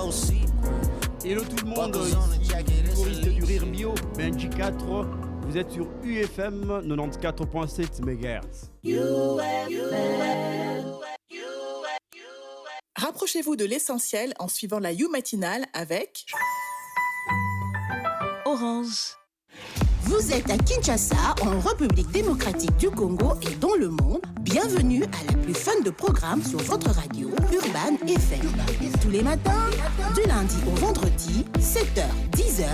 Hello tout le monde, ici humoriste du Rire Bio, Benji 4. Vous êtes sur UFM 94.7 MHz. Rapprochez-vous de l'essentiel en suivant la You matinale avec Orange. Vous êtes à Kinshasa, en République démocratique du Congo et dans le monde. Bienvenue à la plus fun de programmes sur votre radio Urban FM. Tous les matins, du lundi au vendredi, 7h, 10h,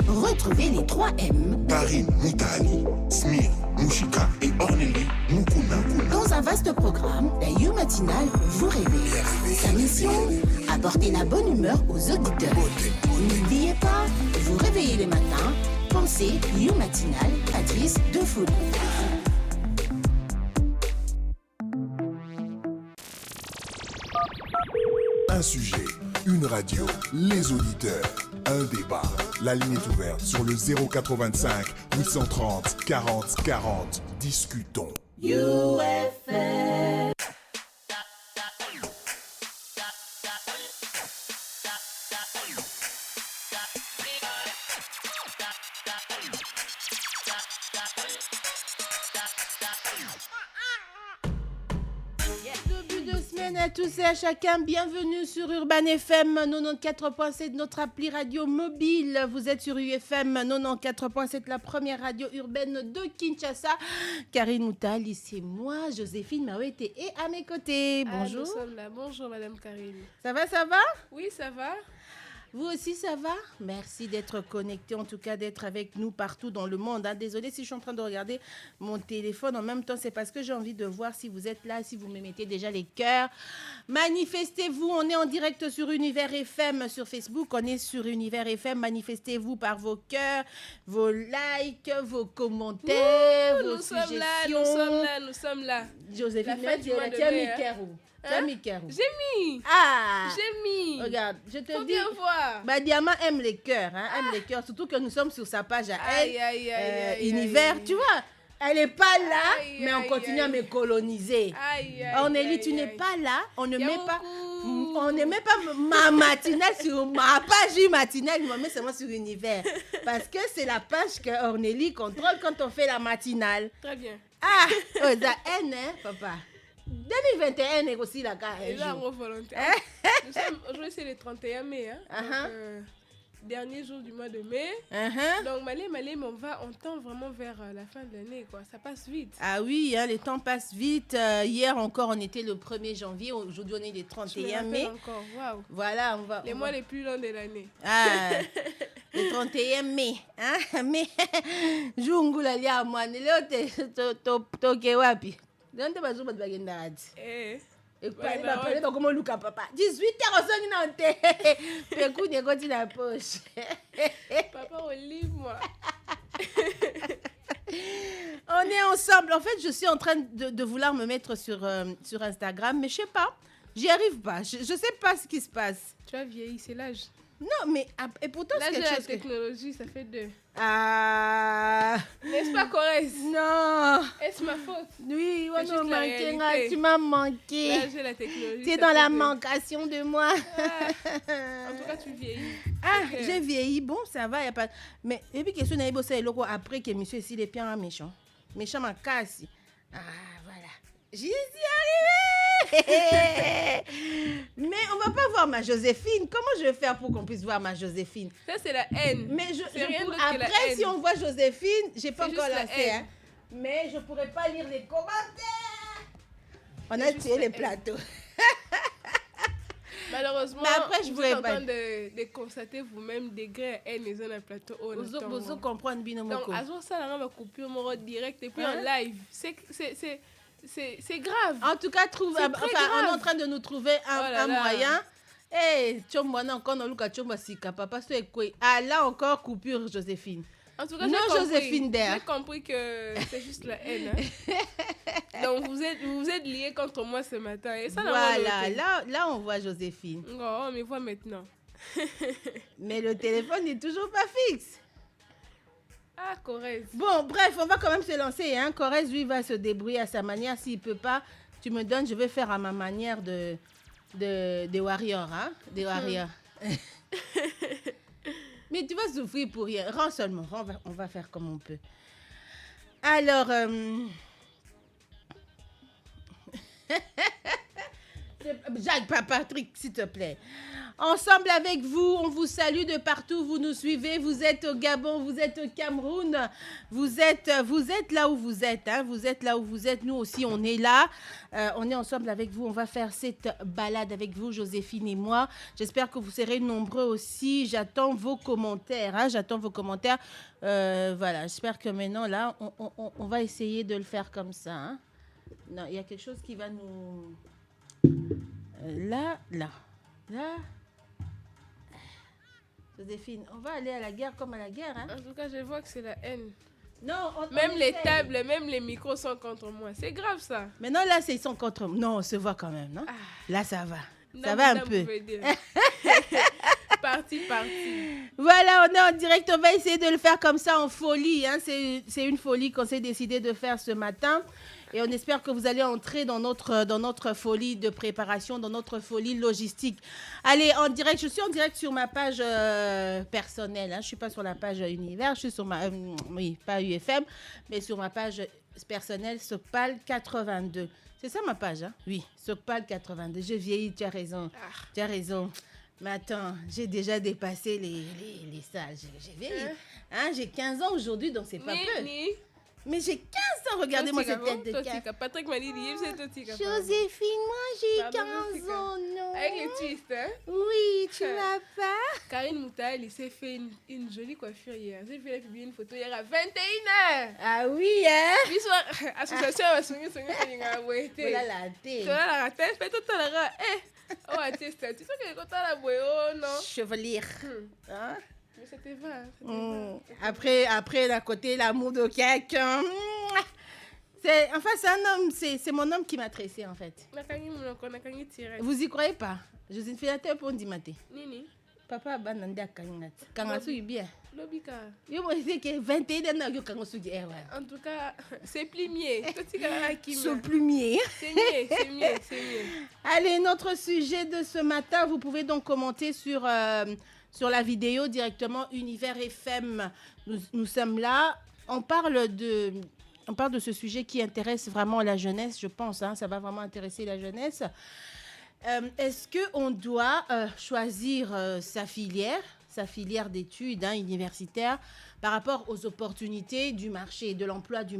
retrouvez les 3M. Karine, Moutali, Smir, Mouchika et Orneli Mukuna. Dans un vaste programme, la You matinale vous réveille. Sa mission, apporter la bonne humeur aux auditeurs. N'oubliez pas, vous réveillez les matins. Pensez You matinale, Patrice Defoulou. Un sujet, une radio, les auditeurs, un débat. La ligne est ouverte sur le 085 830 40 40. Discutons. UFM. À tous et à chacun, bienvenue sur Urban FM 94.7, notre appli radio mobile. Vous êtes sur UFM 94.7, la première radio urbaine de Kinshasa. Karine Moutali, c'est moi, Joséphine Mawete est à mes côtés. Bonjour. Nous sommes là. Bonjour Madame Karine. Ça va? Oui, ça va. Vous aussi, ça va? Merci d'être connecté, en tout cas d'être avec nous partout dans le monde. Désolée si je suis en train de regarder mon téléphone en même temps, c'est parce que j'ai envie de voir si vous êtes là, si vous me mettez déjà les cœurs. Manifestez-vous, on est en direct sur Univers FM, sur Facebook, on est sur Univers FM. Manifestez-vous par vos cœurs, vos likes, vos commentaires, vos suggestions. Nous sommes là. Joséphine, tu as mis cœur où? J'ai mis. J'ai mis. Regarde, je te Faut dis. bien voir. Diamant aime les cœurs, aime les cœurs, surtout que nous sommes sur sa page à elle, Aïe, Univers, tu vois. Elle n'est pas là, Aïe, mais on aïe, continue à me coloniser. Ornélie, tu n'es pas là, on ne met pas. On ne met pas ma matinale sur ma page matinale, on met seulement sur Univers. Parce que c'est la page que Ornélie contrôle quand on fait la matinale. Très bien. Ça haine, papa. 2021 est aussi la carte. Aujourd'hui, c'est le 31 mai. Dernier jour du mois de mai. Donc, Malé, on tend vraiment vers la fin de l'année, quoi. Ça passe vite. Ah oui, le temps passe vite. Hier encore, on était le 1er janvier. Aujourd'hui, on est le 31 mai. Encore. Waouh. Voilà, les mois les plus longs de l'année. Le 31 mai. Mais, Jungula lia mwane leo toke wapi? Donde bazuma bagenda ati. Et pas comment Luca papa. 18h na nte. Peku ne koti na poche. Papa olive-moi. On est ensemble. En fait, je suis en train de vouloir me mettre sur Instagram, mais je sais pas. J'y arrive pas. Je sais pas ce qui se passe. Tu as vieilli, c'est l'âge. Non, mais et pourtant c'est quelque chose. La technologie, ça fait 2. N'est-ce pas correct? Non. Est-ce ma faute? Oui, tu m'as manqué. Là, j'ai la technologie. Tu es dans la mancation de moi. En tout cas, tu vieillis. J'ai vieilli. Bon, ça va, y a pas. Mais et puis question n'a bossé loco après que monsieur ici les pieds méchant. Méchant ma casse. Voilà. J'y suis arrivée. Mais on va pas voir ma Joséphine. Comment je vais faire pour qu'on puisse voir ma Joséphine? Ça, c'est la haine. Mais après, si on voit Joséphine, j'ai pas encore lancé. Mais je pourrais pas lire les commentaires. On a tué les plateaux. Malheureusement, mais après, vous êtes en train de constater vous-même des degrés haine les uns à plateau. Vous comprenez bien. Donc, à ce ça, on va couper mon direct et puis en live. C'est grave. En tout cas, on est en train de nous trouver un moyen. Chomwana encore dans Luka Chomba Sika, papa, c'est quoi? Là encore, coupure, Joséphine. En tout cas, Joséphine Der. J'ai compris que c'est juste la haine. Donc, vous êtes liés contre moi ce matin. Et ça, voilà, là, on voit Joséphine. Oh, on me voit maintenant. Mais le téléphone n'est toujours pas fixe. Corrèze. Bon, bref, on va quand même se lancer. Corrèze, lui, va se débrouiller à sa manière. S'il ne peut pas, tu me donnes, je vais faire à ma manière de warrior. Des warriors. Mais tu vas souffrir pour rien. Rends seulement. On va faire comme on peut. Alors... Jacques, Patrick, s'il te plaît. Ensemble avec vous, on vous salue de partout, vous nous suivez, vous êtes au Gabon, vous êtes au Cameroun, vous êtes là où vous êtes, hein, vous êtes là où vous êtes, nous aussi on est là, on est ensemble avec vous, on va faire cette balade avec vous, Joséphine et moi. J'espère que vous serez nombreux aussi, j'attends vos commentaires, voilà, j'espère que maintenant là, on va essayer de le faire comme ça. Hein. Non, il y a quelque chose qui va nous... Là. Joséphine, on va aller à la guerre comme à la guerre. Hein? En tout cas, je vois que c'est la haine. Non, même les tables, même les micros sont contre moi. C'est grave ça. Mais non, là, ils sont contre moi. Non, on se voit quand même, non? Là, ça va. Ça va un peu. Parti. Voilà, on est en direct. On va essayer de le faire comme ça en folie. Hein. C'est une folie qu'on s'est décidé de faire ce matin. Et on espère que vous allez entrer dans notre folie de préparation, dans notre folie logistique. Allez, en direct, je suis en direct sur ma page personnelle. Hein. Je ne suis pas sur la page Univers, je suis sur ma... oui, pas UFM, mais sur ma page personnelle, Sokpal 82. C'est ça ma page, hein? Oui, Sokpal 82. J'ai vieilli, tu as raison. Tu as raison. Mais attends, j'ai déjà dépassé les salles. J'ai vieilli. Hein, j'ai 15 ans aujourd'hui, donc c'est pas peu. Mais j'ai 15 ans, regardez-moi cette tête de cas. Patrick m'a dit, c'est Totika. Joséphine, moi j'ai 15 ans, non. Avec les twists, hein? Oui, tu n'as pas. Karine Moutaï, il s'est fait une jolie coiffure hier. J'ai fait publier une photo hier à 21h. Ah oui, hein? L'histoire, association à Songi, ouais. Voilà la tête. Voilà la tête, fais tout à l'heure. Oh, atteste, tu sais que quand t'as la boue, oh non. Chevalier. Hein? Mais c'était vrai. Après, d'un côté, l'amour de quelqu'un. Enfin, c'est un homme, c'est mon homme qui m'a tressé, en fait. Vous y croyez pas? Je suis une fille à terre pour dire maté. Nini. Papa, banande à Kangat. Kangasu, bien. Lobika. Yo, moi, je sais que 21 ans, yo, Kangasu, en tout cas, c'est plumier. C'est plumier. C'est mieux. Allez, notre sujet de ce matin, vous pouvez donc commenter sur la vidéo directement Univers FM. Nous sommes là. On parle de ce sujet qui intéresse vraiment la jeunesse, je pense. Hein, ça va vraiment intéresser la jeunesse. Est-ce qu'on doit choisir sa filière d'études universitaires par rapport aux opportunités du marché de l'emploi, du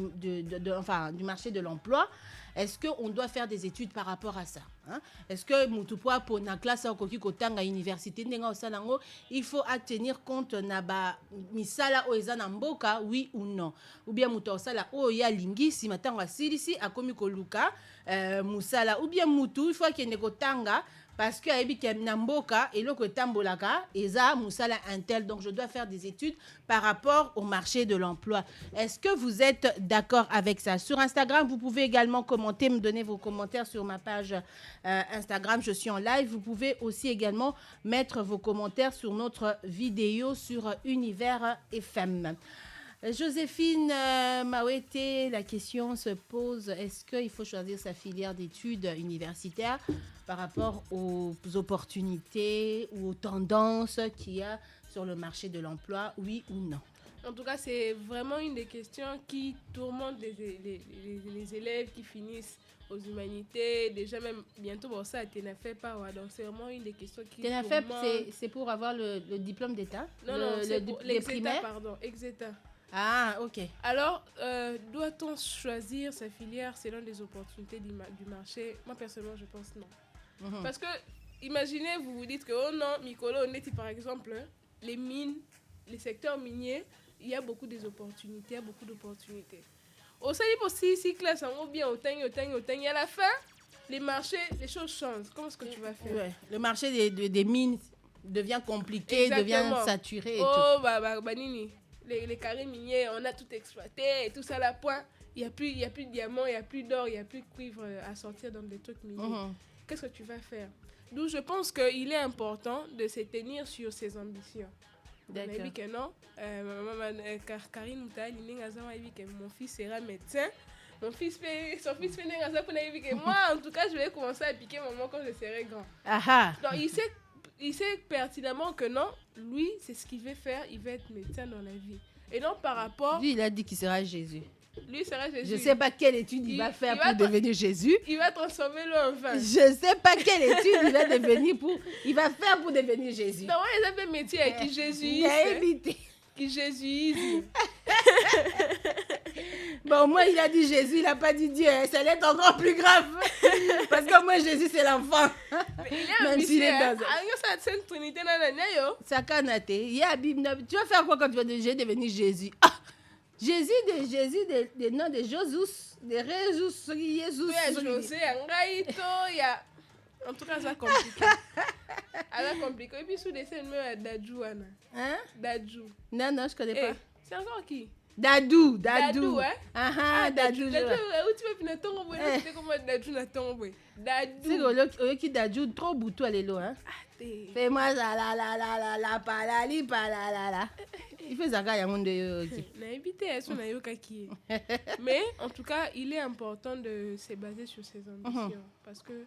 marché de l'emploi? Est-ce qu'on doit faire des études par rapport à ça? Hein? Est-ce que Moutoupoua, pour la classe à l'université, il faut tenir compte de misala oezana mboka, oui ou non? Ou bien Moutou sala oya lingi, si matin wa silisi, a komi koluka, musala, ou bien Moutou, il faut qu'il y ait tanga. Parce que ayebi namboka et le tambolaka eza musala intel, donc je dois faire des études par rapport au marché de l'emploi. Est-ce que vous êtes d'accord avec ça? Sur Instagram, vous pouvez également commenter, me donner vos commentaires sur ma page Instagram, je suis en live. Vous pouvez aussi également mettre vos commentaires sur notre vidéo sur Univers FM. Joséphine Mawete, la question se pose, est-ce qu'il faut choisir sa filière d'études universitaires par rapport aux opportunités ou aux tendances qu'il y a sur le marché de l'emploi, oui ou non? En tout cas, c'est vraiment une des questions qui tourmentent les élèves qui finissent aux humanités, déjà même bientôt bon ça à TENAFEP, donc c'est vraiment une des questions qui TENAFEP, c'est pour avoir le diplôme d'État? Non, c'est pour l'exETA, pardon, exETA. Ah, ok. Alors, doit-on choisir sa filière selon les opportunités du marché? Moi, personnellement, je pense non. Parce que, imaginez, vous vous dites que, oh non, Mikolo, on est par exemple, les mines, les secteurs miniers, il y a beaucoup d'opportunités, Au sein de si classe, on bien autant, et à la fin, les marchés, les choses changent. Comment est-ce que tu vas faire? Le marché des mines devient compliqué, devient saturé. Nini. Les carrés miniers, on a tout exploité et tout ça là, point. Il n'y a plus de diamants, il n'y a plus d'or, il n'y a plus de cuivre à sortir dans des trucs miniers. Qu'est-ce que tu vas faire? D'où je pense qu'il est important de se tenir sur ses ambitions. D'accord. Karine Moutaï, mon fils sera médecin. Son fils fait moi, en tout cas, je vais commencer à piquer maman quand je serai grand. Aha. Donc, il sait il sait pertinemment que non, lui, c'est ce qu'il veut faire, il veut être médecin dans la vie. Et non par rapport... Lui, il a dit qu'il sera Jésus. Lui sera Jésus. Je ne sais pas quelle étude il va faire pour devenir Jésus. Il va transformer l'eau en vin. Je ne sais pas quelle étude il va faire pour devenir Jésus. Non, ils avaient un métier qui jésuise. Qui jésuise. Bon, au moins, il a dit Jésus, il n'a pas dit Dieu. Ça allait être encore plus grave. Parce que moi, Jésus, c'est l'enfant. Il est même s'il est dans ça. Sainte Trinité, ça canate. Tu vas faire quoi quand tu vas devenir Jésus? Jésus, des noms de Jésus, de Jésus. En tout cas, ça compliqué. C'est compliqué. Et puis, sous des scènes, Dadjou. Hein? Dadjou. Non, je connais pas. C'est encore qui? Dadou, hein? Dadou. Où tu veux finir ton boy? C'est comme Dadjou na ton boy. Dadou. C'est qui Dadjou, trop boutou, allez là, hein? Fais-moi ça, la, palali, palala. Il fait ça, il y a un monde de... Mais, en tout cas, il est important de se baser sur ses ambitions. Parce que,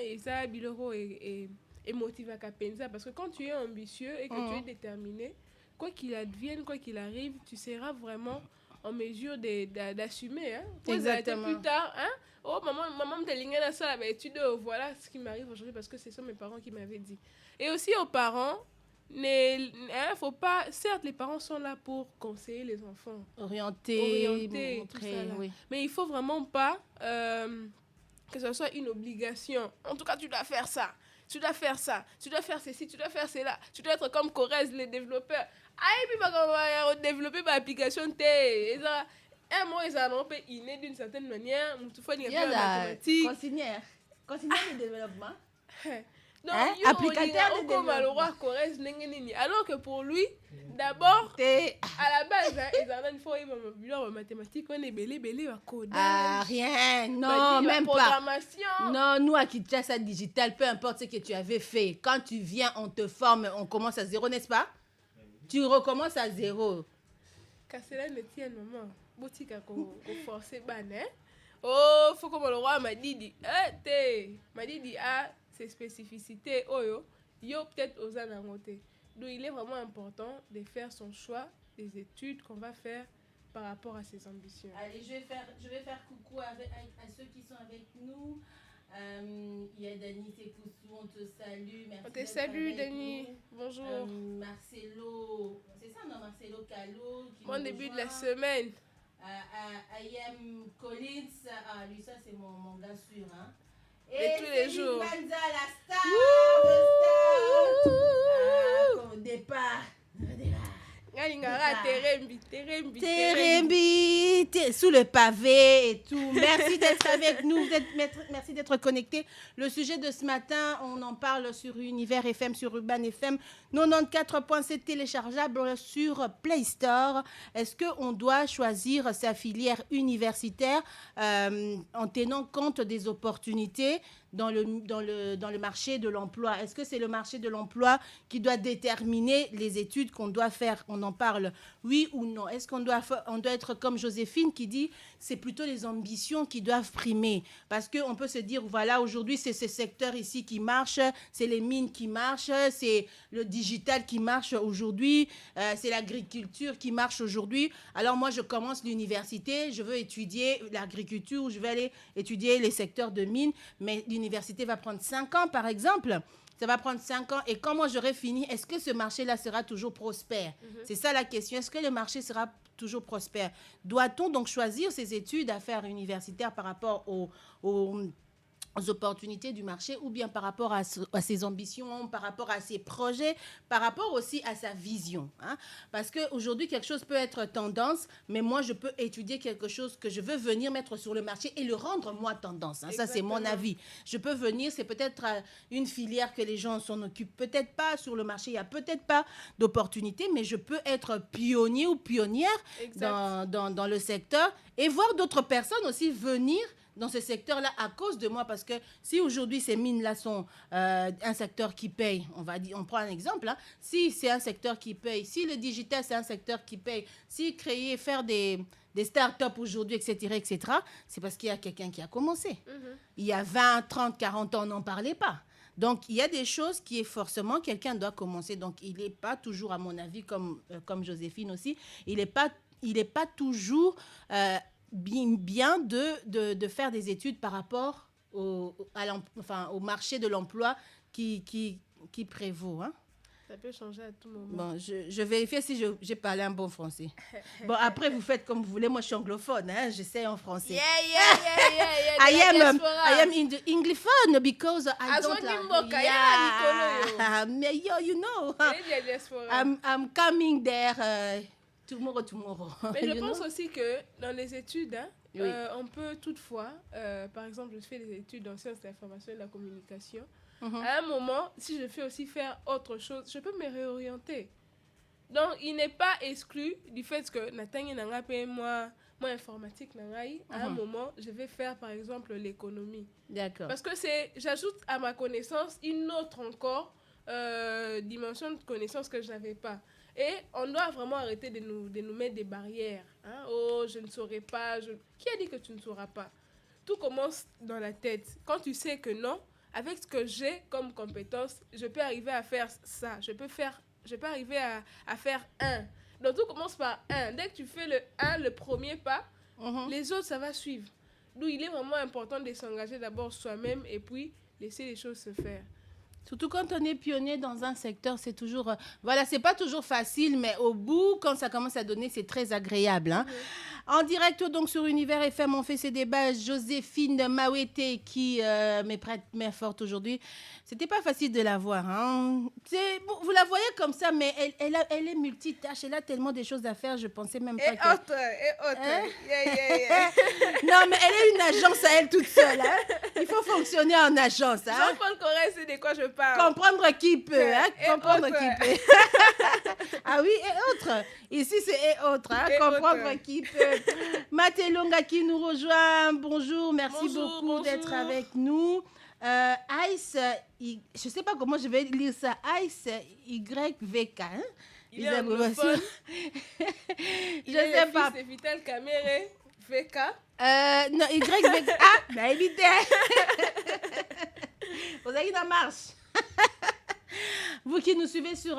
et ça, Biloro est motivé à penser. Parce que quand tu es ambitieux et que tu es déterminé, quoi qu'il advienne, quoi qu'il arrive, tu seras vraiment en mesure d'assumer. Hein. Exactement. Plus tard, hein? Oh, maman t'a ligné dans ça, étude, voilà ce qui m'arrive aujourd'hui parce que ce sont mes parents qui m'avaient dit. Et aussi aux parents, faut pas... Certes, les parents sont là pour conseiller les enfants. Orienter tout ça, oui. Mais il faut vraiment pas que ce soit une obligation. En tout cas, tu dois faire ça. Tu dois faire ça, tu dois faire ceci, tu dois faire cela. Tu dois être comme Corez, les développeurs. Puis on va développer ma application. Moi, ils ont inné d'une certaine manière. Il faut dire mathématiques. Consignère de développement. Non, applicateur de développement. Alors que pour lui, d'abord, à la base, ils ont une mathématiques, on est belé, codage. Rien, non, même pas. Non, nous à Kinshasa Digital, peu importe ce que tu avais fait, quand tu viens, on te forme, on commence à zéro, n'est-ce pas? Tu recommences à zéro. Cela ne tient, maman. Boutique à forcer, oh, faut comme le roi m'a dit, m'a dit, ses spécificités, yo peut-être aux anangotés. Donc il est vraiment important de faire son choix des études qu'on va faire par rapport à ses ambitions. Allez, je vais faire coucou à ceux qui sont avec nous. Il y a Dani Tekoussou, on te salue. Merci. On te salue, Dani. Bonjour. Marcelo, c'est ça, non? Marcelo Calo. Bon début de la semaine. Ayem Collins, lui, ça c'est mon gars sûr, hein. Et tous les jours. Banza, la star, au départ. Terembi, sous le pavé et tout. Merci d'être avec nous, merci d'être connectés. Le sujet de ce matin, on en parle sur Univers FM, sur Urban FM, 94.7 téléchargeable sur Play Store. Est-ce qu'on doit choisir sa filière universitaire en tenant compte des opportunités dans le marché de l'emploi? Est-ce que c'est le marché de l'emploi qui doit déterminer les études qu'on doit faire? On en parle, oui ou non? Est-ce qu'on doit être comme Joséphine qui dit c'est plutôt les ambitions qui doivent primer? Parce qu'on peut se dire, voilà, aujourd'hui, c'est ce secteur ici qui marche, c'est les mines qui marchent, c'est le digital qui marche aujourd'hui, c'est l'agriculture qui marche aujourd'hui. Alors moi, je commence l'université, je veux étudier l'agriculture, je vais aller étudier les secteurs de mines, mais l'université va prendre 5 ans, par exemple. Ça va prendre 5 ans. Et quand moi j'aurai fini, est-ce que ce marché-là sera toujours prospère? C'est ça la question. Est-ce que le marché sera toujours prospère? Doit-on donc choisir ses études à faire universitaires par rapport aux opportunités du marché ou bien par rapport à ses ambitions, par rapport à ses projets, par rapport aussi à sa vision, hein? Parce qu'aujourd'hui, quelque chose peut être tendance, mais moi, je peux étudier quelque chose que je veux venir mettre sur le marché et le rendre, moi, tendance, hein? Ça, c'est mon avis. Je peux venir, c'est peut-être une filière que les gens s'en occupent peut-être pas sur le marché, il n'y a peut-être pas d'opportunité, mais je peux être pionnier ou pionnière dans le secteur et voir d'autres personnes aussi venir dans ce secteur-là à cause de moi, parce que si aujourd'hui ces mines-là sont un secteur qui paye, on prend un exemple, hein, si c'est un secteur qui paye, si le digital c'est un secteur qui paye, si faire des start-up aujourd'hui, etc., c'est parce qu'il y a quelqu'un qui a commencé. Il y a 20, 30, 40 ans, on n'en parlait pas. Donc, il y a des choses qui est forcément quelqu'un doit commencer. Donc, il n'est pas toujours, à mon avis, comme Joséphine aussi, il n'est pas toujours bien de faire des études par rapport au marché de l'emploi qui prévaut. Hein. Ça peut changer à tout moment. Bon, je vérifie si j'ai parlé un bon français. Bon, après, vous faites comme vous voulez. Moi, je suis anglophone. Hein? J'essaie en français. Yeah. I am in the Anglophone because I don't like... you know. I'm coming there tomorrow. Mais je pense aussi que dans les études, on peut toutefois, par exemple, je fais des études en sciences de l'information et de la communication. À un moment, si je fais aussi faire autre chose, je peux me réorienter. Donc, il n'est pas exclu du fait que moi informatique, à un moment, je vais faire, par exemple, l'économie. D'accord. Parce que j'ajoute à ma connaissance une autre encore dimension de connaissance que je n'avais pas. Et on doit vraiment arrêter de nous mettre des barrières. Hein? Oh, je ne saurais pas. Qui a dit que tu ne sauras pas? Tout commence dans la tête. Quand tu sais que non, avec ce que j'ai comme compétence, je peux arriver à faire ça. Je peux arriver à faire 1. Donc, tout commence par 1. Dès que tu fais le 1, le premier pas, les autres, ça va suivre. Donc, il est vraiment important de s'engager d'abord soi-même et puis laisser les choses se faire. Surtout quand on est pionnier dans un secteur, c'est toujours... c'est pas toujours facile, mais au bout, quand ça commence à donner, c'est très agréable. Hein. En direct, donc, sur Univers FM, on fait ces débats. Joséphine Mawete, qui m'est prête main forte aujourd'hui. C'était pas facile de la voir. Hein. Vous la voyez comme ça, mais elle est multitâche. Elle a tellement de choses à faire, je pensais même pas et autre. Hein? Yeah. Non, mais elle est une agence à elle toute seule. Hein. Il faut fonctionner en agence. Hein. Jean-Paul Corrèze, c'est de quoi je parle. Comprendre qui peut. Hein. Comprendre qui peut. Ah oui, et autres. Ici, c'est et autres. Hein. Comprendre qui peut. Matelonga qui nous rejoint. Bonjour, merci beaucoup d'être avec nous. Ice, je ne sais pas comment je vais lire ça. Ice YVK. Hein? Il est anglophone. Je ne sais pas. C'est Vital Caméré VK. Non, YVK. Ah, bah évitez. Vous avez une marche. Vous qui nous suivez sur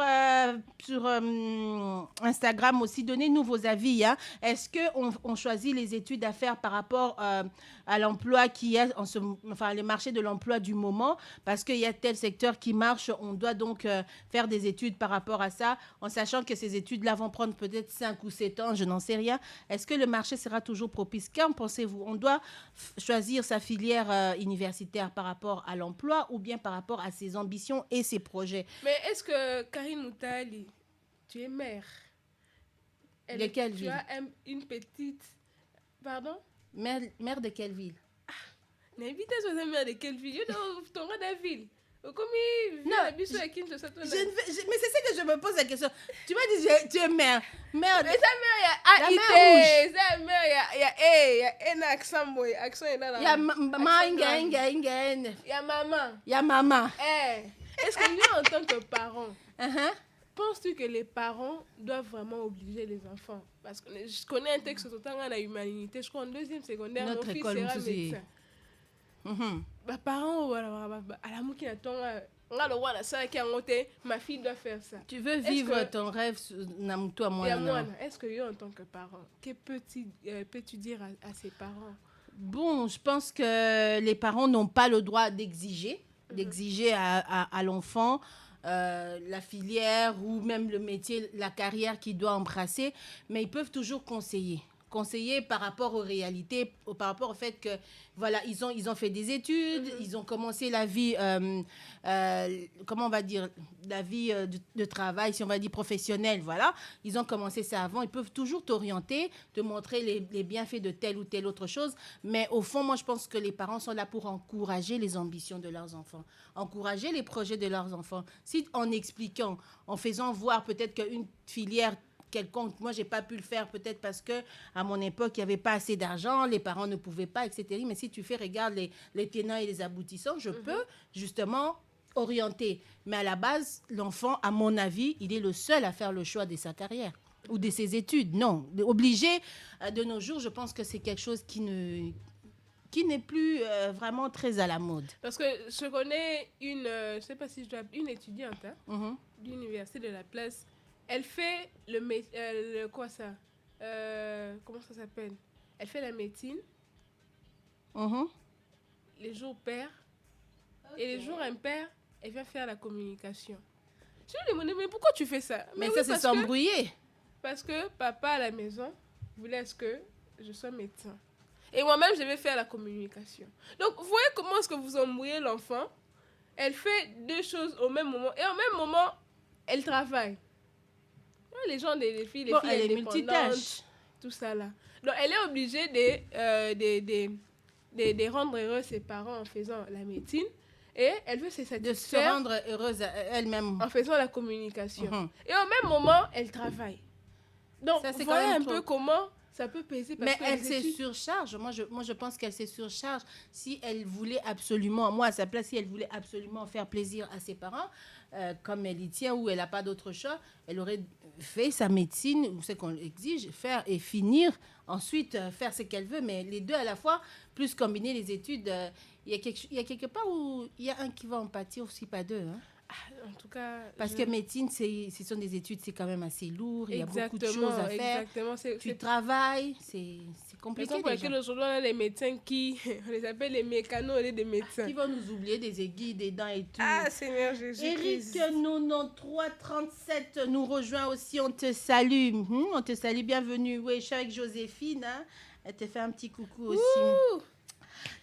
Instagram aussi, donnez-nous vos avis. Hein. Est-ce qu'on choisit les études à faire par rapport à l'emploi qui est, le marché de l'emploi du moment? Parce qu'il y a tel secteur qui marche, on doit donc faire des études par rapport à ça, en sachant que ces études-là vont prendre peut-être 5 ou 7 ans, je n'en sais rien. Est-ce que le marché sera toujours propice? Qu'en pensez-vous? On doit choisir sa filière universitaire par rapport à l'emploi ou bien par rapport à ses ambitions et ses projets? Mais est-ce que Karine Moutali, tu es mère? De quelle ville? Tu as une petite... Pardon? Mère de quelle ville? N'invite sur la mère de quelle ville? Tu auras la ville. Non, mais c'est ça que je me pose la question. Tu m'as dit tu es mère. Mère. Mais sa mère, il y a sa mère, il y a un accent, accent est là. Il y a maman. Il y a maman. Est-ce que nous, en tant que parents, penses-tu que les parents doivent vraiment obliger les enfants? Parce que je connais un texte total dans la humanité. Je crois en 2e secondaire, notre mon fils école sera médecin. Parents, à la mouki, ma fille doit faire ça. Tu veux vivre ton rêve, toi, moi. Est-ce que en tant que parent, que peux-tu dire à ses parents? Bon, je pense que les parents n'ont pas le droit d'exiger à l'enfant la filière ou même le métier, la carrière qu'il doit embrasser, mais ils peuvent toujours conseiller par rapport aux réalités, par rapport au fait que voilà, ils ont fait des études, ils ont commencé la vie, comment on va dire, la vie de travail, si on va dire professionnelle, voilà. Ils ont commencé ça avant, ils peuvent toujours t'orienter, te montrer les bienfaits de telle ou telle autre chose, mais au fond, moi, je pense que les parents sont là pour encourager les ambitions de leurs enfants, encourager les projets de leurs enfants. Si en expliquant, en faisant voir peut-être qu'une filière quelconque, moi j'ai pas pu le faire peut-être parce que à mon époque il y avait pas assez d'argent, les parents ne pouvaient pas, etc. Mais si tu regarde les tenants et les aboutissants, je peux justement orienter. Mais à la base, l'enfant, à mon avis, il est le seul à faire le choix de sa carrière ou de ses études. Non, obligé de nos jours, je pense que c'est quelque chose qui qui n'est plus vraiment très à la mode. Parce que je connais une, je sais pas si je dois, une étudiante d'université de la place. Elle fait comment ça s'appelle? Elle fait la médecine. Les jours pairs. Et les jours impairs, elle vient faire la communication. Je lui ai demandé, mais pourquoi tu fais ça? Mais ça, c'est s'embrouiller. Parce que papa à la maison voulait que je sois médecin. Et moi-même, je vais faire la communication. Donc, vous voyez comment est-ce que vous embrouillez l'enfant? Elle fait deux choses au même moment. Et au même moment, elle travaille. Les gens, les filles elle est multitâche. Tout ça là. Donc, elle est obligée de rendre heureux ses parents en faisant la médecine. Et elle veut se satisfaire. De se rendre heureuse elle-même. En faisant la communication. Et au même moment, elle travaille. Donc, vous voyez un peu comment ça peut peser. Mais elle se surcharge. Moi, je pense qu'elle se surcharge. Si elle voulait absolument, moi, à sa place, si elle voulait absolument faire plaisir à ses parents, comme elle y tient ou elle n'a pas d'autre choix, elle aurait fait sa médecine, ou ce qu'on exige, faire et finir, ensuite faire ce qu'elle veut. Mais les deux à la fois, plus combiner les études, il y a quelque part où il y a un qui va en pâtir aussi, pas deux. Hein. En tout cas, parce que médecine, ce sont des études, c'est quand même assez lourd. Il y a beaucoup de choses à faire. Tu travailles, c'est compliqué. C'est pour laquelle aujourd'hui, on a les médecins qui, on les appelle les mécanos au lieu des médecins. Qui vont nous oublier des aiguilles, des dents et tout. Ah, Seigneur Jésus. Eric 9337 nous rejoint aussi. On te salue. On te salue, bienvenue. Oui, je suis avec Joséphine. Hein. Elle te fait un petit coucou aussi.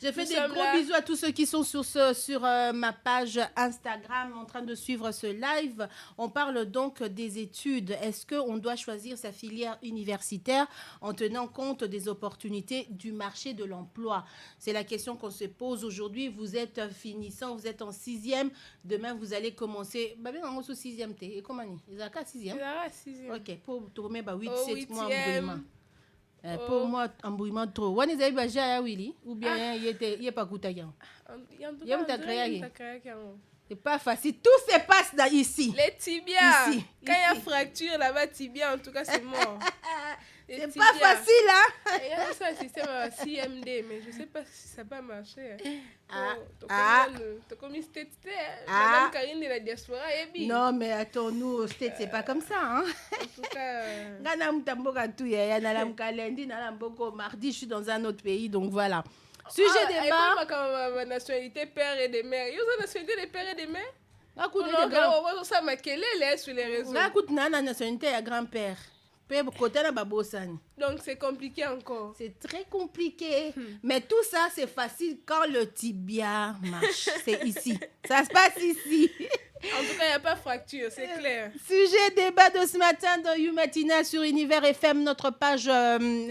Je fais des gros bisous à tous ceux qui sont sur ma page Instagram en train de suivre ce live. On parle donc des études. Est-ce qu'on doit choisir sa filière universitaire en tenant compte des opportunités du marché de l'emploi? C'est la question qu'on se pose aujourd'hui. Vous êtes finissant, vous êtes en 6e. Demain, vous allez commencer. Bien, on est au 6e. Et comment on est? Ils ont qu'à 6e? 6e. Ok, pour te remettre 8-7 mois en pour moi, embrouillement trop. Ou bien il n'y a pas coûté. C'est pas facile. Tout se passe ici. Les tibias. Ici. Quand il y a fracture là-bas, tibia, en tout cas, c'est mort. C'est pas facile, hein? Il y a ça, un système CMD, mais je ne sais pas si ça va marcher. Comme Madame Karine de la diaspora, non, mais attends-nous, au State, c'est pas comme ça, hein? En tout cas... Mardi, je suis dans un autre pays, donc voilà. Sujet débat. Ma nationalité père et des mères. Il y a une nationalité des pères et des mères? Ça m'a quelle sur les réseaux. La nationalité à grand-père. Donc c'est compliqué encore. C'est très compliqué. Mais tout ça, c'est facile quand le tibia marche. C'est ici. Ça se passe ici. En tout cas, il n'y a pas fracture, c'est clair. Sujet débat de ce matin dans YouMatinal sur Univers FM, notre page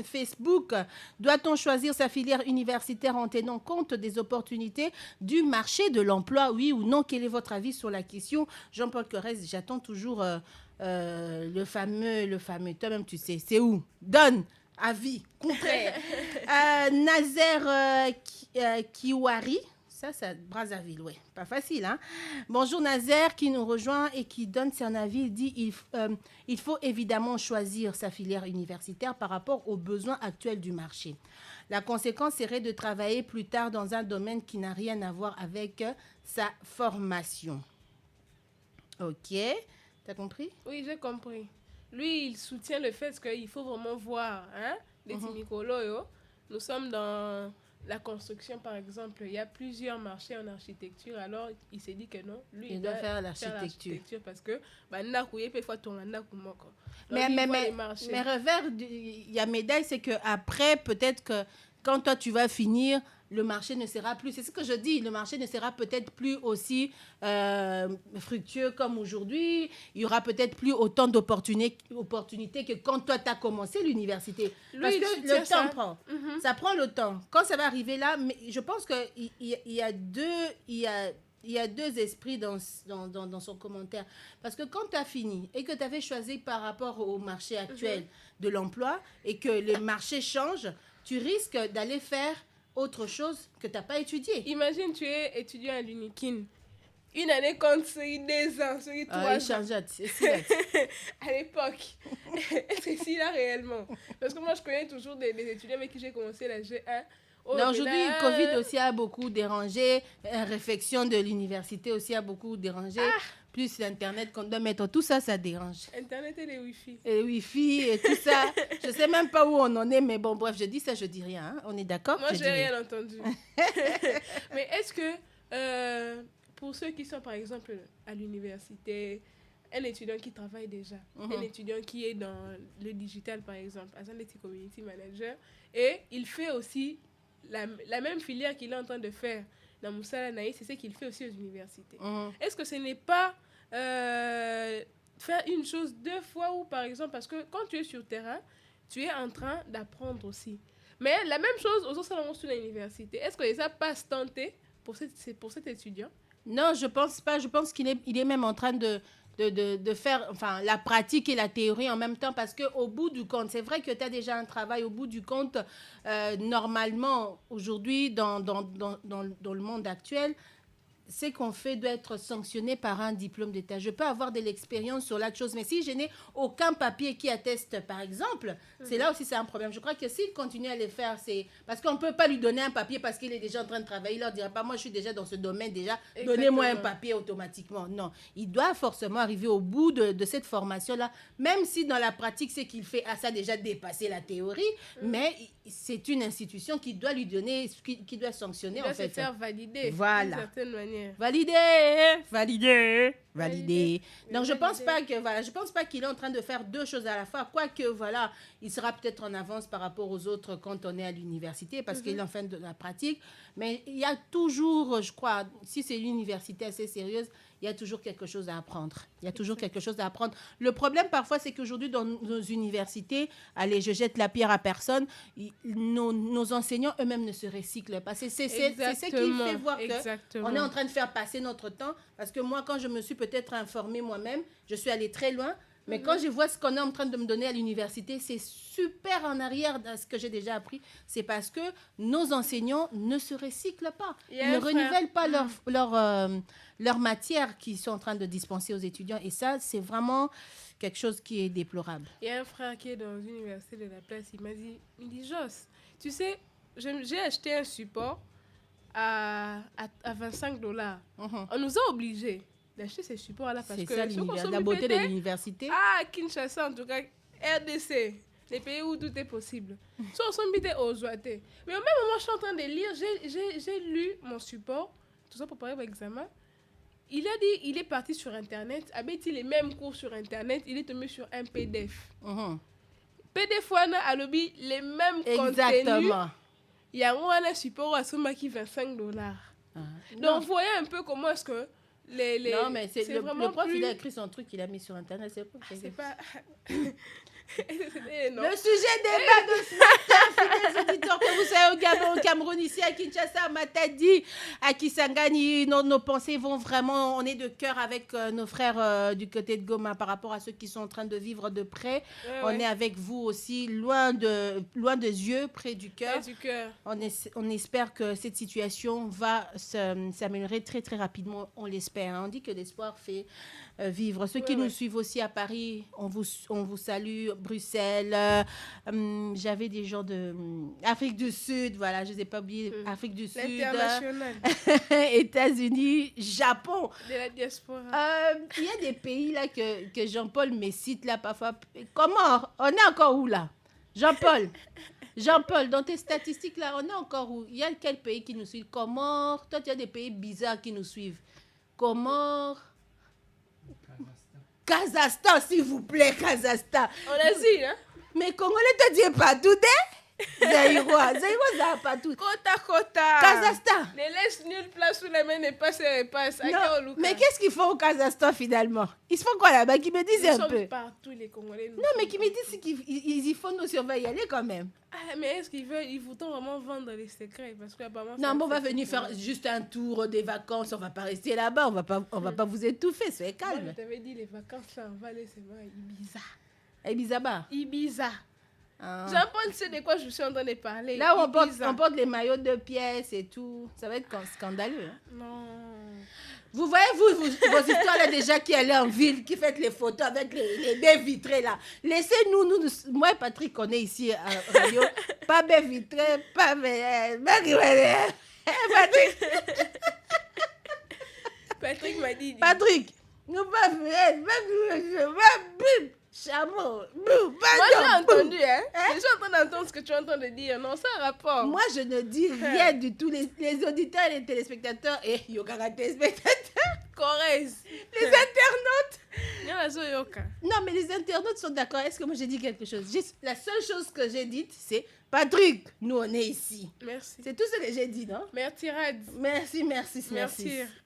Facebook. Doit-on choisir sa filière universitaire en tenant compte des opportunités du marché de l'emploi? Oui ou non? Quel est votre avis sur la question? Jean-Paul Corrèze, j'attends toujours le fameux, toi-même tu sais, c'est où? Donne avis contraire. Nazer Kiwari. Ça, c'est Brazzaville, ouais. Pas facile, hein? Bonjour Nazer qui nous rejoint et qui donne son avis. Il dit il faut évidemment choisir sa filière universitaire par rapport aux besoins actuels du marché. La conséquence serait de travailler plus tard dans un domaine qui n'a rien à voir avec sa formation. Ok. T'as compris? Oui, j'ai compris. Lui, il soutient le fait qu'il faut vraiment voir, hein, les Timikolo. Nous sommes dans la construction, par exemple. Il y a plusieurs marchés en architecture. Alors, il s'est dit que non. Lui, il doit faire l'architecture. Parce que, mais revers, il y a médaille, c'est qu'après, peut-être que quand toi, tu vas finir, le marché ne sera plus, c'est ce que je dis, le marché ne sera peut-être plus aussi fructueux comme aujourd'hui. Il y aura peut-être plus autant d'opportunités que quand toi, tu as commencé l'université. Parce que le temps prend. Ça prend le temps. Quand ça va arriver là, mais je pense qu'il y a deux esprits dans son commentaire. Parce que quand tu as fini et que tu avais choisi par rapport au marché actuel de l'emploi et que le marché change, tu risques d'aller faire autre chose que tu n'as pas étudié. Imagine, tu es étudiant à l'UNIKIN. Une année compte sur 2 ans, sur 3 ans. À l'époque. Est-ce que c'est là réellement? Parce que moi, je connais toujours des étudiants avec qui j'ai commencé la G1. Oh, Non, aujourd'hui, mais là, le Covid aussi a beaucoup dérangé. La réflexion de l'université aussi a beaucoup dérangé. Plus l'Internet qu'on doit mettre, tout ça, ça dérange. Internet et les Wi-Fi. Et Wi-Fi et tout ça. Je ne sais même pas où on en est, mais bon, bref, je dis ça, je dis rien. Hein. On est d'accord? Moi, j'ai rien entendu. Mais est-ce que, pour ceux qui sont, par exemple, à l'université, un étudiant qui travaille déjà, un étudiant qui est dans le digital, par exemple, Agility Community Manager, et il fait aussi la même filière qu'il est en train de faire dans Moussala Naïs, c'est ce qu'il fait aussi aux universités. Est-ce que ce n'est pas faire une chose deux fois ou, par exemple, parce que quand tu es sur le terrain, tu es en train d'apprendre aussi. Mais la même chose aux autres sur l'université. Est-ce que ça passe tenté pour cet étudiant? Non, je pense pas. Je pense qu'il est même en train de faire la pratique et la théorie en même temps, parce qu'au bout du compte, c'est vrai que tu as déjà un travail, au bout du compte, normalement, aujourd'hui, dans le monde actuel, ce qu'on fait doit être sanctionné par un diplôme d'État. Je peux avoir de l'expérience sur la chose, mais si je n'ai aucun papier qui atteste, par exemple, c'est là aussi c'est un problème. Je crois que s'il continue à le faire, c'est parce qu'on ne peut pas lui donner un papier parce qu'il est déjà en train de travailler. Il leur dira pas, moi je suis déjà dans ce domaine déjà, donnez-moi un papier automatiquement. Non, il doit forcément arriver au bout de cette formation-là, même si dans la pratique, c'est qu'il fait, ça a déjà dépassé la théorie, mais c'est une institution qui doit lui donner, qui doit sanctionner, il doit en fait. se faire valider voilà. d'une certaine manière. Valider. Donc je pense pas qu'il est en train de faire deux choses à la fois, quoique voilà, il sera peut-être en avance par rapport aux autres quand on est à l'université parce qu'il est en fin de la pratique, mais il y a toujours, je crois, si c'est une université assez sérieuse, il y a toujours quelque chose à apprendre. Le problème parfois, c'est qu'aujourd'hui dans nos universités, allez, je jette la pierre à personne, nos enseignants eux-mêmes ne se recyclent pas. C'est ce qui fait voir qu'on est en train de faire passer notre temps, parce que moi, quand je me suis peut-être informée moi-même, je suis allée très loin, mais quand je vois ce qu'on est en train de me donner à l'université, c'est super en arrière de ce que j'ai déjà appris. C'est parce que nos enseignants ne se recyclent pas. Ils ne renouvellent pas leur matière qu'ils sont en train de dispenser aux étudiants. Et ça, c'est vraiment quelque chose qui est déplorable. Il y a un frère qui est dans l'université de la place, il m'a dit, Jos, tu sais, j'ai acheté un support à $25. On nous a obligés d'acheter ces supports-là parce que c'est la beauté de l'université. Kinshasa, en tout cas, RDC, les pays où tout est possible. Soit on s'en mis aux ouatés. Mais au même moment, je suis en train de lire, j'ai lu mon support, tout ça pour préparer mon examen. Il a dit, il est parti sur Internet, avait les mêmes cours sur Internet, il est tombé sur un PDF. PDF, a lobby les mêmes contenus. Il y a un support à ce qui $25. Donc, vous voyez un peu comment est-ce que non, mais c'est le prof, il a écrit son truc, il a mis sur Internet. C'est pas... Le sujet débat de ce matin, fidèles auditeurs, que vous soyez au Gabon, au Cameroun, ici à Kinshasa, à Matadi, à Kisangani, nos pensées vont vraiment, on est de cœur avec nos frères du côté de Goma par rapport à ceux qui sont en train de vivre de près. On est avec vous aussi, loin des yeux, près du cœur. On espère que cette situation va s'améliorer très très rapidement, on l'espère. On dit que l'espoir fait vivre. Ceux qui nous suivent aussi à Paris, on vous salue. Bruxelles, j'avais des gens de Afrique du Sud, voilà, je ne les ai pas oubliés, Afrique du Sud, États-Unis, Japon. De la diaspora. Il y a des pays là que Jean-Paul me cite là parfois. Comment? On est encore où là? Jean-Paul, dans tes statistiques là, on est encore où? Il y a quel pays qui nous suit? Comores. Toi, tu as des pays bizarres qui nous suivent. Comores. Kazakhstan, s'il vous plaît, Kazakhstan. En Asie, hein? Mais Congolais, te dis pas tout, Zaïrois, ça va pas tout. Kota. Kazakhstan. Ne laisse nulle place où la main ne passe et repasse. Non, mais qu'est-ce qu'ils font au Kazakhstan finalement? Ils se font quoi là-bas? Qui me disent un peu. Partout les Congolais. Non, mais qui me disent qu'ils y font nous surveiller y aller quand même. Mais est-ce qu'ils voudront vraiment vendre les secrets? Parce qu'apparemment. Non, mais on va venir faire juste un tour des vacances. On va pas rester là-bas. On va pas vous étouffer. Soyez calme. Je t'avais dit les vacances là, on va aller à Ibiza. Ibiza. Jean-Paul sait de quoi je suis en train de parler. Là où on porte les maillots de pièces et tout. Ça va être scandaleux. Hein? Vous voyez, vos histoires là déjà qui allaient en ville, qui faites les photos avec les baies vitrées là. Laissez-nous, moi et Patrick, on est ici à Radio. Pas baies vitrées, pas Patrick m'a dit. Patrick, nous pas chameau. Moi, j'ai entendu, hein. Je suis en train d'entendre ce que tu es en train de dire. Non, ça a rapport. Moi, je ne dis rien du tout. Les auditeurs et les téléspectateurs, yoga téléspectateurs, Corrèze. les internautes. Non, mais les internautes sont d'accord. Est-ce que moi, j'ai dit quelque chose? La seule chose que j'ai dite, c'est Patrick, nous, on est ici. Merci. C'est tout ce que j'ai dit, non? Merci, Rad. Merci. Merci.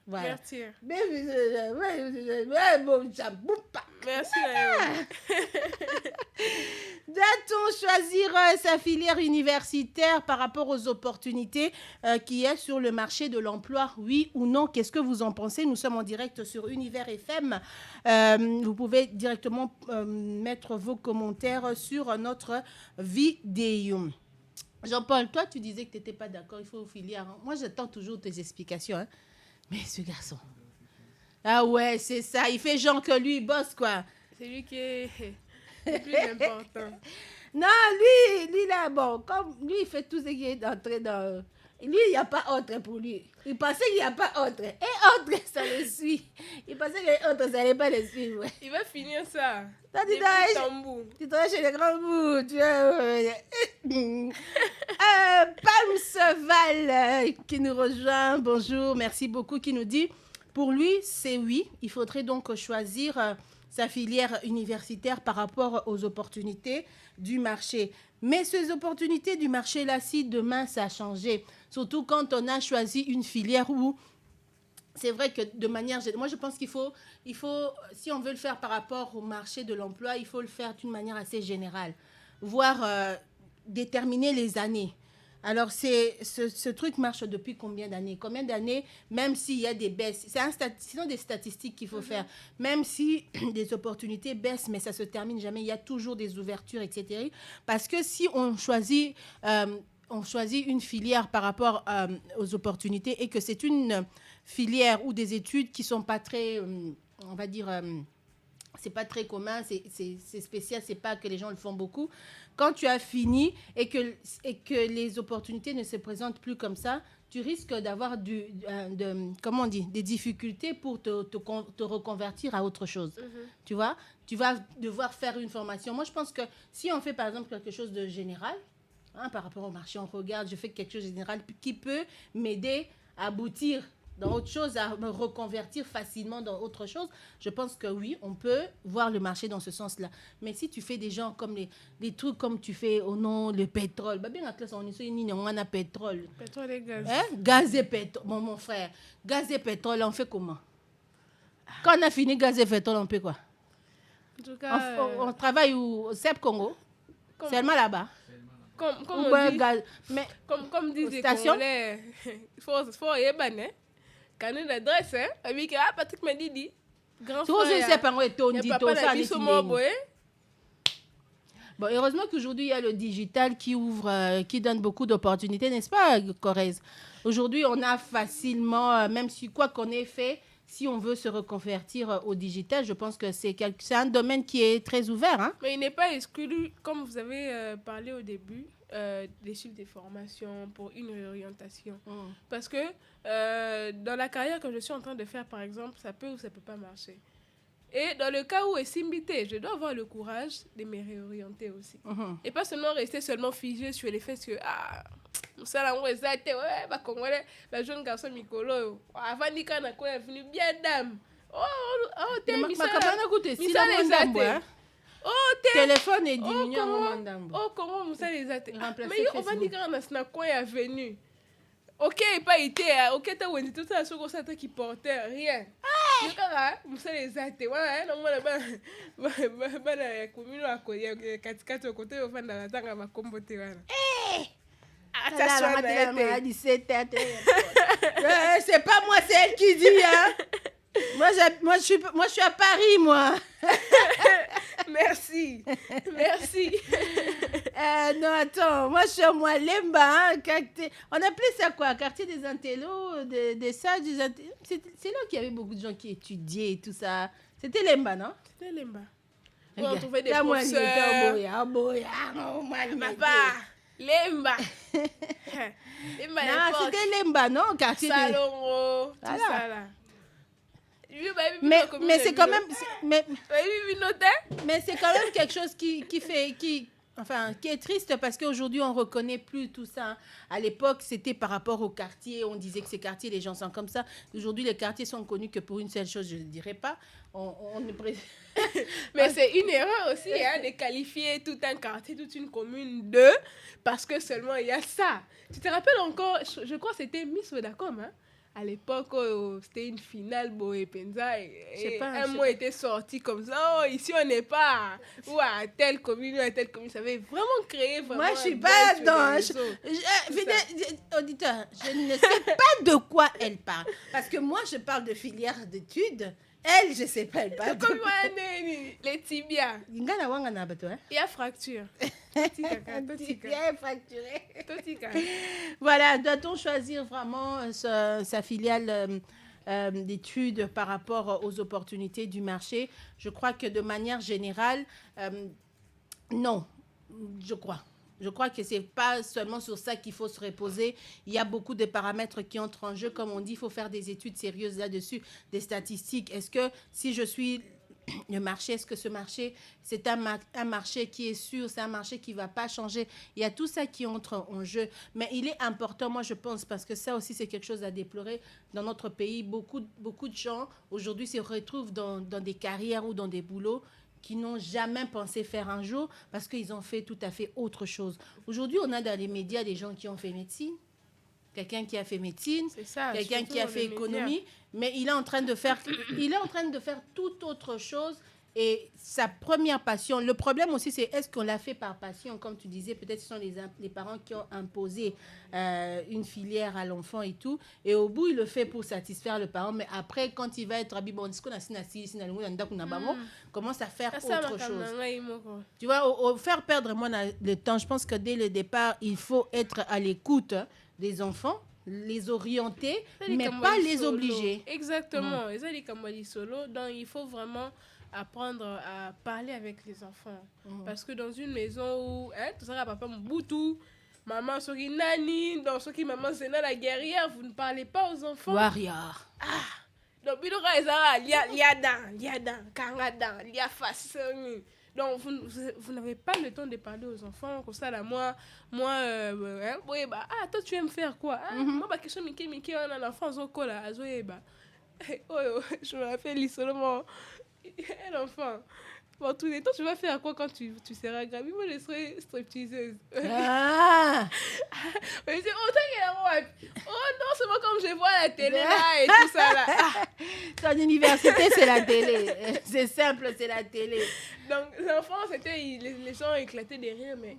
Voilà. Merci. Merci, Doit-on choisir sa filière universitaire par rapport aux opportunités qui est sur le marché de l'emploi? Oui ou non? Qu'est-ce que vous en pensez? Nous sommes en direct sur Univers FM. Vous pouvez directement mettre vos commentaires sur notre vidéo. Jean-Paul, toi, tu disais que tu n'étais pas d'accord, il faut aux filières. Hein. Moi, j'attends toujours tes explications. Hein. Mais ce garçon... Ah ouais, c'est ça. Il fait genre que lui, il bosse, quoi. C'est lui qui est le plus important. Non, lui là, bon, comme lui, il fait tout ce qui est entré dans... Lui, il n'y a pas autre pour lui. Il pensait qu'il n'y a pas autre. Et autre, ça le suit. Il pensait que autre, ça n'allait pas le suivre. Ouais. Il va finir ça. Tu travailles chez les grands bouts. Pam Seval qui nous rejoint. Bonjour, merci beaucoup, qui nous dit, pour lui, c'est oui. Il faudrait donc choisir sa filière universitaire par rapport aux opportunités du marché. Mais ces opportunités du marché, là, si demain, ça a changé, surtout quand on a choisi une filière où c'est vrai que de manière... Moi, je pense qu'il faut, si on veut le faire par rapport au marché de l'emploi, il faut le faire d'une manière assez générale, voire déterminer les années. Alors, ce truc marche depuis combien d'années? Combien d'années, même s'il y a des baisses, ce sont des statistiques qu'il faut faire. Même si des opportunités baissent, mais ça ne se termine jamais, il y a toujours des ouvertures, etc. Parce que si on choisit une filière par rapport aux opportunités et que c'est une filière ou des études qui ne sont pas très, on va dire... c'est pas très commun, c'est spécial, c'est pas que les gens le font beaucoup. Quand tu as fini et que les opportunités ne se présentent plus comme ça, tu risques d'avoir des difficultés pour te reconvertir à autre chose. Tu vois, tu vas devoir faire une formation. Moi, je pense que si on fait par exemple quelque chose de général, hein, par rapport au marché, on regarde, je fais quelque chose de général qui peut m'aider à aboutir dans autre chose, à me reconvertir facilement dans autre chose, je pense que oui, on peut voir le marché dans ce sens-là. Mais si tu fais des gens comme les trucs comme tu fais au nom le pétrole, bah bien en classe on a pétrole. Pétrole et gaz. Hein? Gaz et pétrole, mon frère. Gaz et pétrole, on fait comment? Quand on a fini gaz et pétrole, on fait quoi? En tout cas, on travaille au CEP Congo. Seulement là-bas. Comme disent les Congolais, il faut y aller. Quand on adresse, avec Patrick m'a dit, grand frère, il n'y a pas la vie sur mon boy. Bon, heureusement qu'aujourd'hui, il y a le digital qui ouvre, qui donne beaucoup d'opportunités, n'est-ce pas, Corrèze? Aujourd'hui, on a facilement, même si quoi qu'on ait fait, si on veut se reconvertir au digital, je pense que c'est un domaine qui est très ouvert. Hein? Mais il n'est pas exclu, comme vous avez parlé au début, des suites des formations pour une réorientation. Parce que dans la carrière que je suis en train de faire, par exemple, ça peut ou ça ne peut pas marcher. Et dans le cas où est simbité, je dois avoir le courage de me réorienter aussi. Et pas seulement rester figé sur les faits que jeune garçon Mikolo, avant ni kana ko venu bien dame. T'es téléphone est diminué à mon mandambo. Comment Moussa les a mais on va dire qu'on a quoi est venu. Ok, pas été, ok, t'as oublié tout ça, sur ça qui portait rien. Moussa les a été, ouais, non, moi, la commune à côté, katikati au côté, au fond de la tanga, ma comboté, voilà. C'est pas moi, c'est elle qui dit, hein. Moi, je suis à Paris, moi. Merci. Non, attends, moi je suis à Lemba, hein, on appelait ça quoi? Quartier des intellos, des sages, c'est là qu'il y avait beaucoup de gens qui étudiaient et tout ça. C'était Lemba, non? C'était Lemba. On trouvait des professeurs. Papa, Lemba. Lemba, non, c'était Lemba, non? Quartier Salongo, tout ça là. Mais c'est quand même... Mais c'est quand même quelque chose qui est triste parce qu'aujourd'hui, on ne reconnaît plus tout ça. À l'époque, c'était par rapport au quartier. On disait que ces quartiers, les gens sont comme ça. Aujourd'hui, les quartiers sont connus que pour une seule chose, je ne dirais pas. Mais c'est une erreur aussi de qualifier tout un quartier, toute une commune de... Parce que seulement il y a ça. Tu te rappelles encore, je crois que c'était Miss Vodacom, hein? À l'époque, c'était une finale Boé Penza et un mot était sorti comme ça. Oh, ici on n'est pas. Ou à telle commune, ou à telle commune. Ça avait vraiment créé. Vraiment moi, je suis pas dans. Auditeur, je ne sais pas de quoi elle parle. Parce que moi, je parle de filière d'études. Elle, je ne sais pas, elle parle de quoi. Les tibias. Il y a fracture. Tibia est fracturé. Voilà, doit-on choisir vraiment sa filiale d'études par rapport aux opportunités du marché? Je crois que de manière générale, non, je crois. Je crois que ce n'est pas seulement sur ça qu'il faut se reposer. Il y a beaucoup de paramètres qui entrent en jeu. Comme on dit, il faut faire des études sérieuses là-dessus, des statistiques. Est-ce que si je suis le marché, est-ce que ce marché, c'est un marché qui est sûr, c'est un marché qui ne va pas changer? Il y a tout ça qui entre en jeu. Mais il est important, moi je pense, parce que ça aussi c'est quelque chose à déplorer dans notre pays. Beaucoup de gens aujourd'hui se retrouvent dans des carrières ou dans des boulots qui n'ont jamais pensé faire un jour parce qu'ils ont fait tout à fait autre chose. Aujourd'hui, on a dans les médias des gens qui ont fait médecine, quelqu'un qui a fait médecine, quelqu'un qui a fait économie, mais il est en train de faire toute autre chose. Et sa première passion, le problème aussi, c'est est-ce qu'on l'a fait par passion? Comme tu disais, peut-être ce sont les parents qui ont imposé une filière à l'enfant et tout. Et au bout, il le fait pour satisfaire le parent. Mais après, quand il va être habillé, bon, commence à faire autre chose. Tu vois, faire perdre le temps, je pense que dès le départ, il faut être à l'écoute des enfants, les orienter, mais pas les obliger. Exactement. Donc, il faut vraiment apprendre à parler avec les enfants. Parce que dans une maison où tu seras papa Mobutu, maman soki nani, dans ce qui maman c'est la guerrière, vous ne parlez pas aux enfants. Warrior. Donc biloka ezara liadan, kangadan, liafas. Donc vous n'avez pas le temps de parler aux enfants comme ça là. Moi toi tu aimes faire quoi? Moi ba question miki on a l'enfant zokola azoyeba. Je me rappelle seulement un enfant. Bon, tous les temps, tu vas faire quoi quand tu seras grave? Moi, je serai stripteaseuse. Ah! Mais c'est autant qu'il y a oh non, c'est moi comme je vois à la télé là et tout ça là. Ton université, c'est la télé. C'est simple, c'est la télé. Donc, l'enfant, les gens éclataient de rire, mais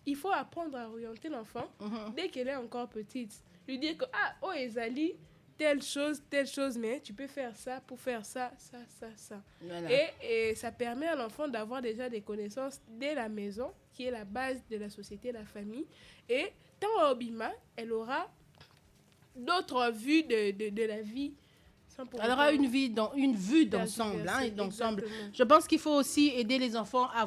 il faut apprendre à orienter l'enfant dès qu'elle est encore petite. Lui dire que, Ezali, telle chose, mais tu peux faire ça pour faire ça. Voilà. Et ça permet à l'enfant d'avoir déjà des connaissances dès la maison, qui est la base de la société, la famille. Et tant au Bima, elle aura d'autres vues de la vie. Elle aura une vue d'ensemble. Je pense qu'il faut aussi aider les enfants à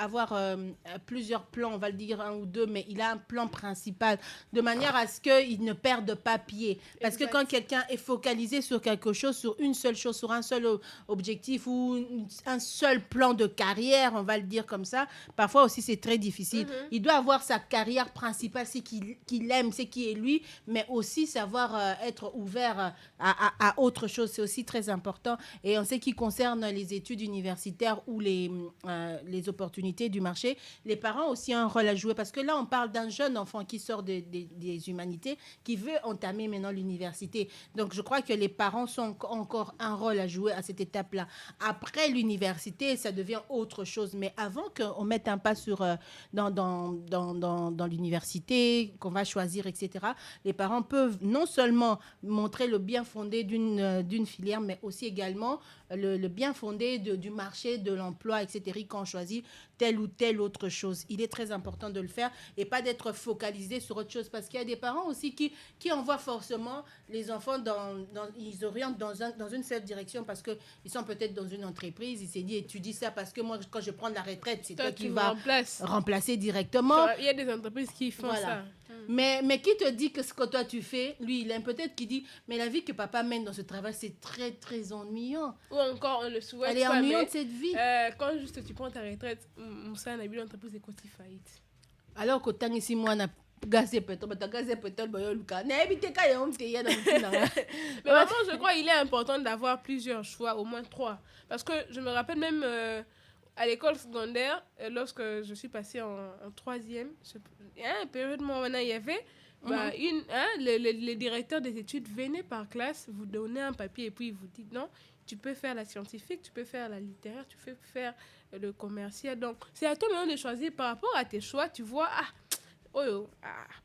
avoir plusieurs plans, on va le dire un ou deux, mais il a un plan principal, de manière à ce qu'ils ne perdent pas pied. Parce que quand quelqu'un est focalisé sur quelque chose, sur une seule chose, sur un seul objectif ou un seul plan de carrière, on va le dire comme ça, parfois aussi c'est très difficile. Il doit avoir sa carrière principale, c'est qu'il aime, c'est qui est lui, mais aussi savoir être ouvert à autre chose, c'est aussi très important. Et en ce qui concerne les études universitaires ou les opportunités du marché, les parents ont aussi un rôle à jouer, parce que là on parle d'un jeune enfant qui sort des humanités, qui veut entamer maintenant l'université. Donc je crois que les parents ont encore un rôle à jouer à cette étape-là. Après l'université, ça devient autre chose, mais avant qu'on mette un pas dans l'université qu'on va choisir, etc., les parents peuvent non seulement montrer le bien fondé d'une d'une filière, mais aussi également le bien fondé du marché, de l'emploi, etc. Quand on choisit telle ou telle autre chose. Il est très important de le faire et pas d'être focalisé sur autre chose. Parce qu'il y a des parents aussi qui envoient forcément les enfants ils orientent dans une seule direction parce qu'ils sont peut-être dans une entreprise. Ils se disent, étudie ça parce que moi, quand je prends la retraite, c'est toi qui vas remplacer directement. Il y a des entreprises qui font ça. Mais qui te dit que ce que toi tu fais, lui, il aime peut-être qui dit, mais la vie que papa mène dans ce travail, c'est très, très ennuyant. Ou encore, on le souhaite. Elle est ennuyante, cette vie. Quand juste tu prends ta retraite, Moussa n'a eu l'entreprise de côté faillite. Alors que tant ici, moi, on a gazé peut-être, mais vraiment, je crois qu'il est important d'avoir plusieurs choix, au moins 3. Parce que je me rappelle même à l'école secondaire, lorsque je suis passée en 3e, une période où il y avait les directeurs des études venaient par classe, vous donnaient un papier et puis ils vous disent non, tu peux faire la scientifique, tu peux faire la littéraire, tu peux faire le commercial. Donc, c'est à toi maintenant de choisir par rapport à tes choix. Tu vois,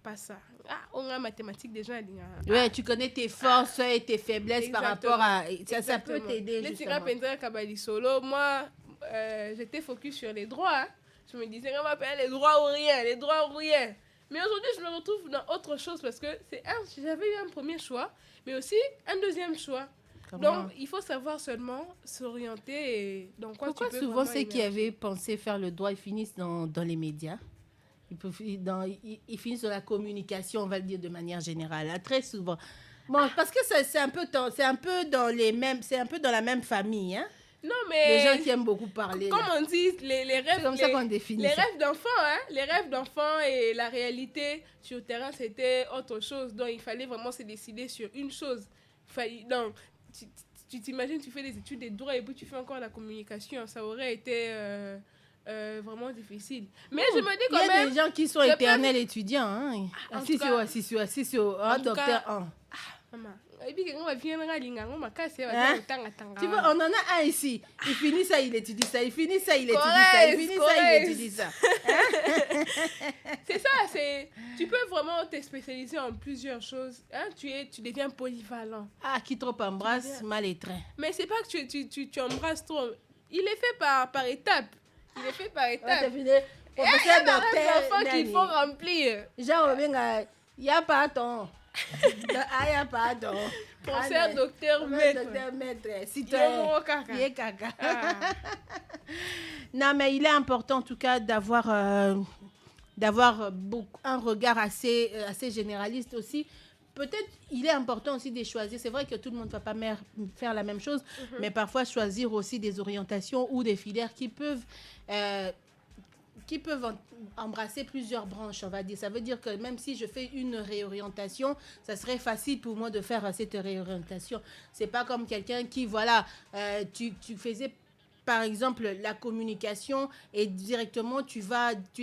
pas ça. On a mathématiques déjà. Ouais, tu connais tes forces et tes faiblesses par rapport à... Ça peut t'aider, justement. Moi, j'étais focus sur les droits. Hein. Je me disais, on va payer les droits ou rien, les droits ou rien. Mais aujourd'hui, je me retrouve dans autre chose parce que j'avais eu un premier choix, mais aussi un deuxième choix. Donc, il faut savoir seulement s'orienter et dans quoi Pourquoi tu peux souvent ceux qui avaient pensé faire le droit, ils finissent dans les médias? Ils finissent dans la communication, on va le dire de manière générale, hein, très souvent. Bon, parce que c'est un peu dans la même famille, hein? Non, mais... Les gens qui aiment beaucoup parler. Comme on dit, les rêves... C'est comme ça qu'on définit les ça. rêves d'enfants, hein? Les rêves d'enfants et la réalité sur le terrain, c'était autre chose. Donc, il fallait vraiment se décider sur une chose. Donc, tu t'imagines, tu fais des études de droit et puis tu fais encore la communication. Ça aurait été vraiment difficile. Mais je me dis quand même... Il y a des gens qui sont éternels étudiants. Hein? Assis sur un docteur. Maman. Tu vois, on en a un ici. Il finit ça, il étudie ça. Il finit ça, il étudie ça. Il finit ça, il étudie ça. C'est ça, tu peux vraiment te spécialiser en plusieurs choses. Hein? Tu deviens polyvalent. Ah, qui trop embrasse, mal étreint. Mais c'est pas que tu embrasses trop. Il est fait par étapes. Il est fait par étapes. Il y a des enfants qu'il faut remplir. Genre, il n'y a pas ton... Ah, il n'y a pas ton... Professeur, docteur, maître. Caca. Non, mais il est important en tout cas d'avoir un regard assez généraliste aussi. Peut-être il est important aussi de choisir. C'est vrai que tout le monde ne va pas faire la même chose, mais parfois choisir aussi des orientations ou des filières qui peuvent embrasser plusieurs branches, on va dire. Ça veut dire que même si je fais une réorientation, ça serait facile pour moi de faire cette réorientation. C'est pas comme quelqu'un qui, voilà, tu faisais par exemple la communication et directement tu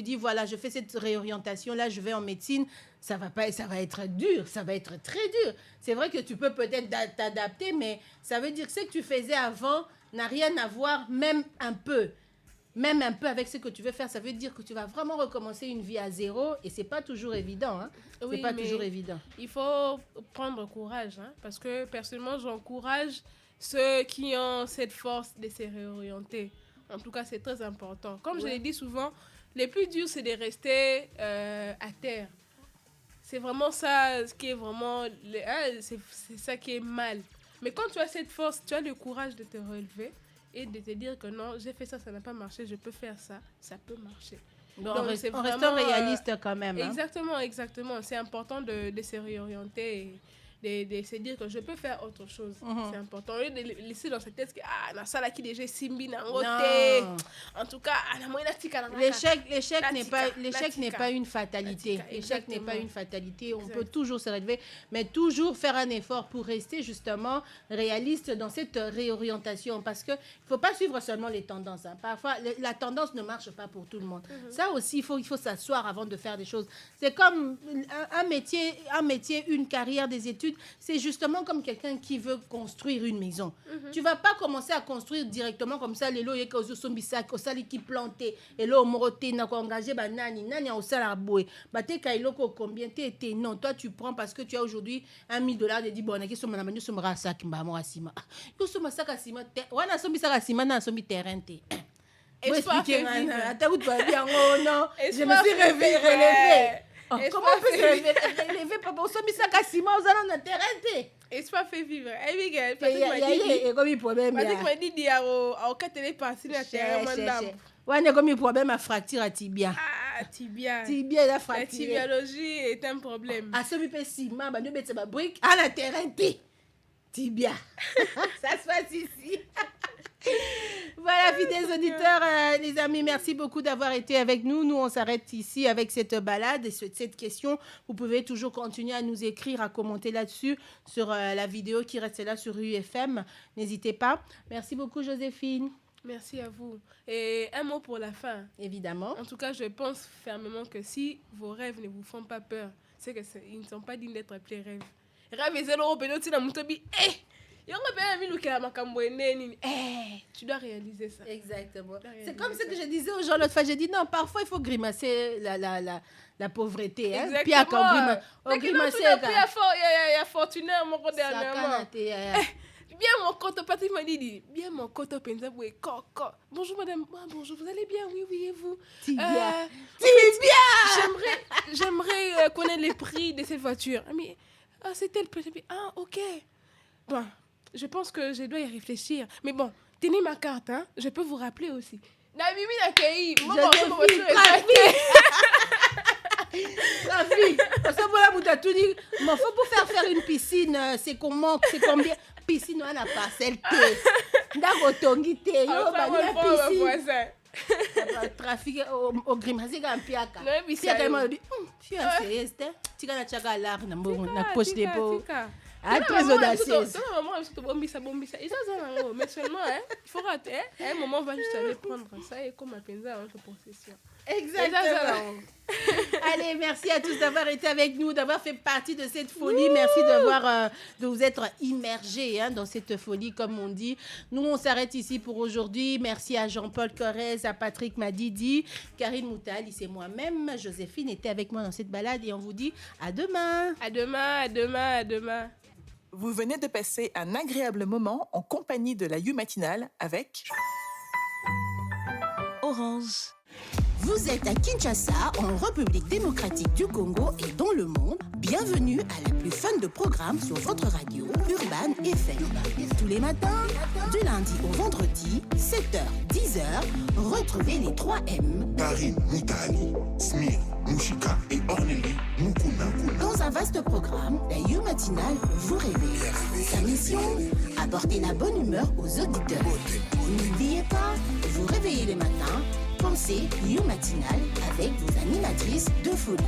dis voilà, je fais cette réorientation là, je vais en médecine, ça va être dur, ça va être très dur. C'est vrai que tu peux peut-être t'adapter, mais ça veut dire que ce que tu faisais avant n'a rien à voir, même un peu avec ce que tu veux faire. Ça veut dire que tu vas vraiment recommencer une vie à zéro et c'est pas toujours évident, hein. Oui, c'est pas toujours évident. Il faut prendre courage, hein, parce que personnellement j'encourage ceux qui ont cette force de se réorienter. En tout cas, c'est très important. Comme je l'ai dit souvent, le plus dur, c'est de rester à terre. C'est vraiment ça ce qui est vraiment... c'est ça qui est mal. Mais quand tu as cette force, tu as le courage de te relever et de te dire que non, j'ai fait ça, ça n'a pas marché, je peux faire ça, ça peut marcher. Donc, en restant réaliste quand même. Hein. Exactement. C'est important de se réorienter et de se dire que je peux faire autre chose. C'est important. Au lieu de laisser dans cette tête que ça là qui déjà simbi na ngote. En tout cas, l'échec n'est pas une fatalité. L'échec n'est pas une fatalité. On peut toujours se relever, mais toujours faire un effort pour rester justement réaliste dans cette réorientation, parce que il faut pas suivre seulement les tendances. Hein. Parfois, la tendance ne marche pas pour tout le monde. Ça aussi, il faut s'asseoir avant de faire des choses. C'est comme un métier, une carrière, des études. d'habitude, c'est justement comme quelqu'un qui veut construire une maison. Tu vas pas commencer à construire directement comme ça, les lots, il y a des sombisa, qui planté, et là, on a engagé, nani, au salaboué, combien t'es, non, toi, tu prends parce que tu as aujourd'hui $1,000 de dire, bon, qui sont manamani, sont rasa, qui m'a moi, sima. Ils sont massacres, sima, wana sombisa, sima, na sombi terrain, Espoir fait vivre. Je me suis relevé. Comment on peut se relever papa osomi saka sima ozana na terrain. Espoir fait vivre. Eh Miguel, Patrick m'a dit dia au katele parti na terrain mandam. Wana comme problème à fracture à tibia. Ah, tibia. Tibia la fracture. La tibiologie est un problème. Asomi pe sima ba no betse ba brique à la terrain tibia. Ça se passe ici. Voilà, fidèles auditeurs, les amis, merci beaucoup d'avoir été avec nous. Nous, on s'arrête ici avec cette balade et cette question. Vous pouvez toujours continuer à nous écrire, à commenter là-dessus sur la vidéo qui reste là sur UFM. N'hésitez pas. Merci beaucoup, Joséphine. Merci à vous. Et un mot pour la fin. Évidemment. En tout cas, je pense fermement que si vos rêves ne vous font pas peur, c'est qu'ils ne sont pas dignes d'être appelés rêves. Rêve et zéro, tu dois réaliser ça. Exactement. C'est comme ce que je disais aux gens l'autre fois. J'ai dit non, parfois il faut grimacer la pauvreté. Hein? Exactement. Puis à grimacer. Il y a fortuné mon côté dernièrement. Bien mon côté, Patrick m'a dit, bien mon côté, bonjour madame, bonjour, vous allez bien, oui, et vous? Tibia. J'aimerais connaître les prix de cette voiture. Mais c'est tel prix. Ah, ok. Bon. Je pense que je dois y réfléchir. Mais bon, tenez ma carte, hein. Je peux vous rappeler aussi. Trafic. Parce que voilà, vous avez tout dit. Mais faut pour faire une piscine, c'est combien? Piscine, on n'a pas celle T. D'accord, tongite. Yo, piscine. Trafic au grimace, c'est un piaka. Piaka, il m'a dit, tu es sérieux, tu as un large na poche de peau. Ah, très audacieuse. Mais seulement, il faut rater. Un moment, on va juste aller prendre ça et comme un penza en possession. Exactement. Allez, merci à tous d'avoir été avec nous, d'avoir fait partie de cette folie. Merci de vous être immergés dans cette folie, comme on dit. Nous, on s'arrête ici pour aujourd'hui. Merci à Jean-Paul Corrèze, à Patrick Madidi, Karine Moutali, c'est moi-même. Joséphine était avec moi dans cette balade et on vous dit à demain. À demain. Vous venez de passer un agréable moment en compagnie de la You Matinale avec Orange. Vous êtes à Kinshasa, en République démocratique du Congo et dans le monde. Bienvenue à la plus fun de programmes sur votre radio Urban FM. Tous les matins, du lundi au vendredi, 7h, 10h, retrouvez les 3M. Karine Moutali, Smir, Mouchika et Ornélie Mukuna. Dans un vaste programme, la You Matinale vous réveille. Sa mission, apporter la bonne humeur aux auditeurs. N'oubliez pas, vous réveillez les matins, pensez You Matinale avec vos animatrices de folie.